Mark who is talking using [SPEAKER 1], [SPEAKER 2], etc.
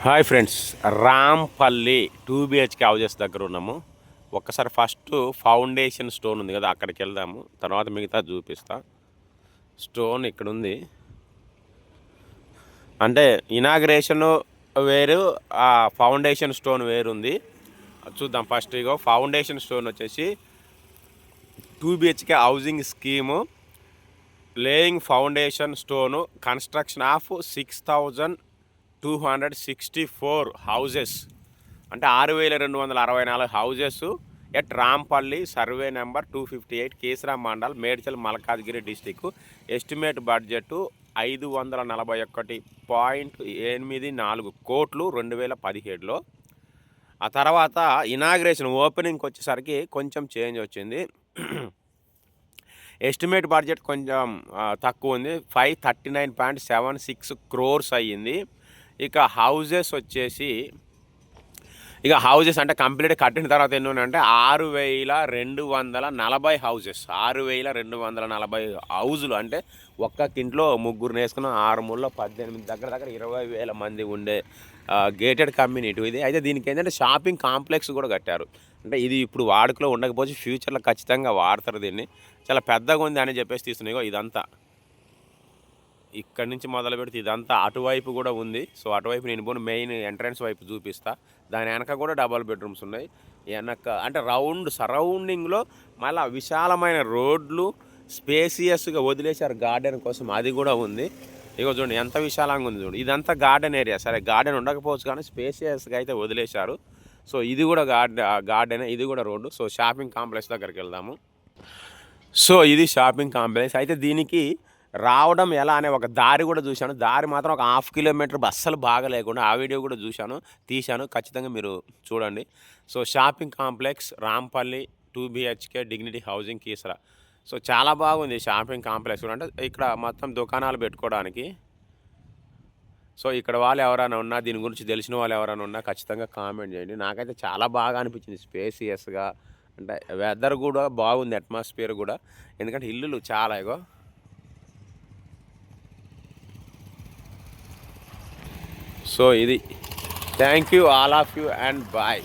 [SPEAKER 1] Hi friends, Rampalli 2 BHK houses దగ్గర ఉన్నాము. ఒక్కసారి ఫస్ట్ ఫౌండేషన్ స్టోన్ ఉంది కదా, అక్కడికి వెళ్దాము. తర్వాత మిగతా చూపిస్తా. స్టోన్ ఇక్కడ ఉంది. అంటే ఇనాగ్రేషన్ వేరు, ఆ ఫౌండేషన్ స్టోన్ వేరు ఉంది. చూద్దాం. ఫస్ట్ ఇగో ఫౌండేషన్ స్టోన్ వచ్చేసి 2 BHK housing scheme, laying foundation stone, construction of 6,264 houses, అంటే 6,264 houses at Rampalli, survey number 258, Keesara mandal, Medchal, Malkajgiri district. Estimate budget 541.84 కోట్లు 2017లో. ఆ తర్వాత ఇనాగ్రేషన్ ఓపెనింగ్కి వచ్చేసరికి కొంచెం చేంజ్ వచ్చింది. ఎస్టిమేట్ బడ్జెట్ కొంచెం తక్కువ ఉంది, 539.76 క్రోర్స్ అయ్యింది. ఇక హౌజెస్ వచ్చేసి, ఇక హౌజెస్ అంటే కంప్లీట్ కట్టిన తర్వాత ఎన్ని ఉన్నాయంటే 6,240 హౌజెస్. 6,240 హౌజులు అంటే ఒక్కొక్కింట్లో ముగ్గురు వేసుకున్న 6 మూలలో 18, దగ్గర 20,000 మంది ఉండే గేటెడ్ కమ్యూనిటీ ఇది. అయితే దీనికి ఏంటంటే షాపింగ్ కాంప్లెక్స్ కూడా కట్టారు. అంటే ఇది ఇప్పుడు వాడుకలో ఉండకపోతే ఫ్యూచర్లో ఖచ్చితంగా వాడతారు దీన్ని. చాలా పెద్దగా ఉంది అని చెప్పేసి తీస్తున్నాయి. ఇదంతా ఇక్కడి నుంచి మొదలు పెడితే ఇదంతా అటువైపు కూడా ఉంది. సో అటువైపు నేను పోను, మెయిన్ ఎంట్రన్స్ వైపు చూపిస్తా. దాని వెనక కూడా డబల్ బెడ్రూమ్స్ ఉన్నాయి. వెనక అంటే సరౌండింగ్లో మళ్ళీ విశాలమైన రోడ్లు, స్పేసియస్గా వదిలేశారు గార్డెన్ కోసం, అది కూడా ఉంది. ఇగో చూడండి ఎంత విశాలంగా ఉంది చూడండి. ఇదంతా గార్డెన్ ఏరియా. సరే గార్డెన్ ఉండకపోవచ్చు కానీ స్పేసియస్గా అయితే వదిలేశారు. సో ఇది కూడా గార్డెన్, ఇది కూడా రోడ్డు. సో షాపింగ్ కాంప్లెక్స్ దగ్గరికి వెళ్దాము. సో ఇది షాపింగ్ కాంప్లెక్స్. అయితే దీనికి రావడం ఎలా అనే ఒక దారి కూడా చూశాను. దారి మాత్రం ఒక 1/2 కిలోమీటర్ అస్సలు బాగా లేకుండా, ఆ వీడియో కూడా తీశాను. ఖచ్చితంగా మీరు చూడండి. So shopping complex Rampalli 2 BHK dignity housing Keesara. So చాలా బాగుంది షాపింగ్ కాంప్లెక్స్ కూడా. అంటే ఇక్కడ మొత్తం దుకాణాలు పెట్టుకోవడానికి. సో ఇక్కడ వాళ్ళు ఎవరైనా ఉన్నా, దీని గురించి తెలిసిన వాళ్ళు ఎవరైనా ఉన్నా ఖచ్చితంగా కామెంట్ చేయండి. నాకైతే చాలా బాగా అనిపించింది స్పేసియస్గా. అంటే వెదర్ కూడా బాగుంది, అట్మాస్ఫియర్ కూడా. ఎందుకంటే ఇల్లులు చాలా ఇగో. సో ఇది. Thank you all of you and bye.